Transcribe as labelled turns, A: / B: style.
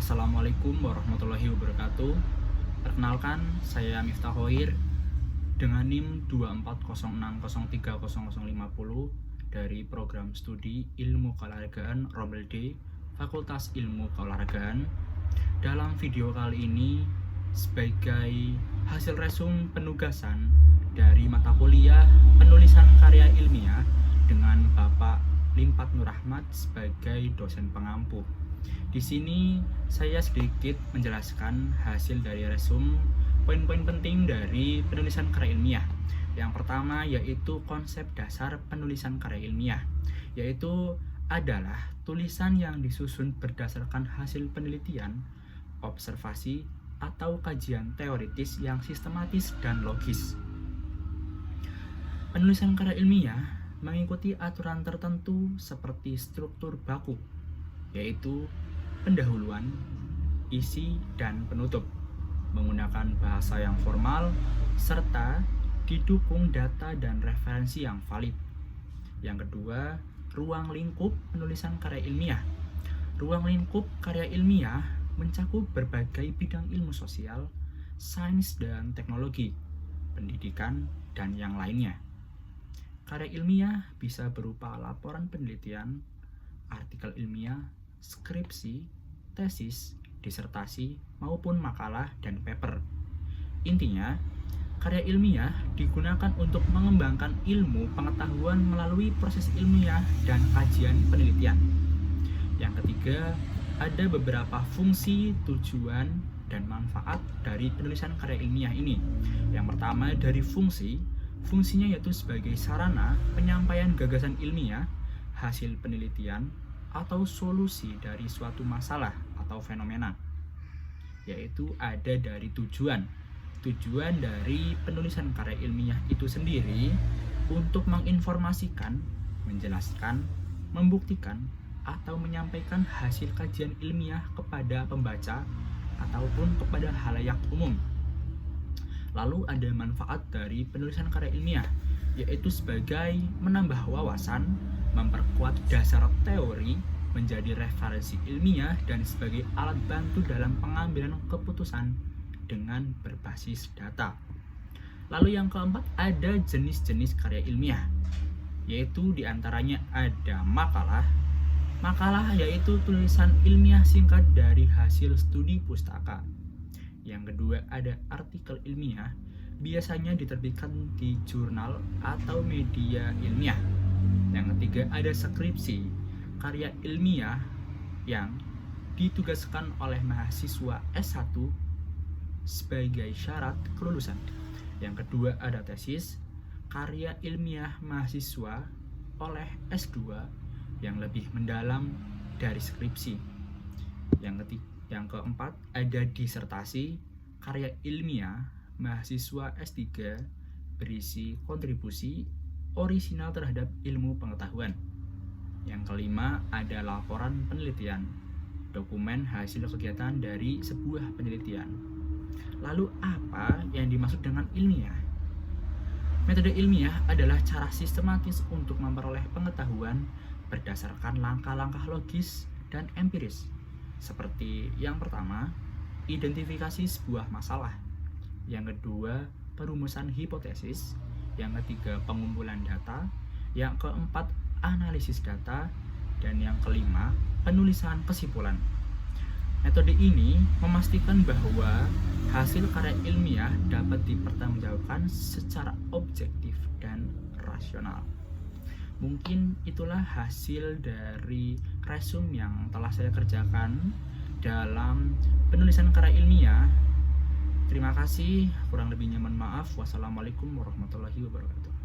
A: Assalamualaikum warahmatullahi wabarakatuh. Perkenalkan, saya Miftah Hoir dengan NIM 24060300050 dari program studi Ilmu Keolahragaan Rombel D, Fakultas Ilmu Keolahragaan. Dalam video kali ini, sebagai hasil resum penugasan dari mata kuliah penulisan karya ilmiah dengan Bapak Limpat Nur Ahmad sebagai dosen pengampu. Di sini saya sedikit menjelaskan hasil dari resum poin-poin penting dari penulisan karya ilmiah. Yang pertama yaitu konsep dasar penulisan karya ilmiah, yaitu adalah tulisan yang disusun berdasarkan hasil penelitian, observasi, atau kajian teoritis yang sistematis dan logis. Penulisan karya ilmiah mengikuti aturan tertentu seperti struktur baku, yaitu pendahuluan, isi, dan penutup, menggunakan bahasa yang formal, serta didukung data dan referensi yang valid. Yang kedua, ruang lingkup penulisan karya ilmiah. Ruang lingkup karya ilmiah mencakup berbagai bidang ilmu sosial, sains dan teknologi, pendidikan, dan yang lainnya. Karya ilmiah bisa berupa laporan penelitian, artikel ilmiah, skripsi, tesis, disertasi, maupun makalah dan paper. Intinya, karya ilmiah digunakan untuk mengembangkan ilmu pengetahuan melalui proses ilmiah dan kajian penelitian. Yang ketiga, ada beberapa fungsi, tujuan, dan manfaat dari penulisan karya ilmiah ini. Yang pertama dari fungsinya yaitu sebagai sarana penyampaian gagasan ilmiah, hasil penelitian, atau solusi dari suatu masalah atau fenomena. Yaitu ada dari tujuan dari penulisan karya ilmiah itu sendiri untuk menginformasikan, menjelaskan, membuktikan, atau menyampaikan hasil kajian ilmiah kepada pembaca ataupun kepada halayak umum. Lalu ada manfaat dari penulisan karya ilmiah, yaitu sebagai menambah wawasan, memperkuat dasar teori, menjadi referensi ilmiah, dan sebagai alat bantu dalam pengambilan keputusan dengan berbasis data. Lalu yang keempat, ada jenis-jenis karya ilmiah, yaitu diantaranya ada makalah. Makalah yaitu tulisan ilmiah singkat dari hasil studi pustaka. Yang kedua ada artikel ilmiah, biasanya diterbitkan di jurnal atau media ilmiah. Yang ketiga ada skripsi, karya ilmiah yang ditugaskan oleh mahasiswa S1 sebagai syarat kelulusan. Yang kedua ada tesis, karya ilmiah mahasiswa oleh S2 yang lebih mendalam dari skripsi. Yang keempat ada disertasi, karya ilmiah mahasiswa S3 berisi kontribusi orisinal terhadap ilmu pengetahuan. Yang kelima ada laporan penelitian, dokumen hasil kegiatan dari sebuah penelitian. Lalu apa yang dimaksud dengan ilmiah? Metode ilmiah adalah cara sistematis untuk memperoleh pengetahuan berdasarkan langkah-langkah logis dan empiris. Seperti yang pertama, identifikasi sebuah masalah. Yang kedua, perumusan hipotesis. Yang ketiga, pengumpulan data. Yang keempat, analisis data. Dan yang kelima, penulisan kesimpulan. Metode ini memastikan bahwa hasil karya ilmiah dapat dipertanggungjawabkan secara objektif dan rasional. Mungkin itulah hasil dari resum yang telah saya kerjakan dalam penulisan karya ilmiah. Terima kasih, kurang lebihnya mohon maaf. Wassalamualaikum warahmatullahi wabarakatuh.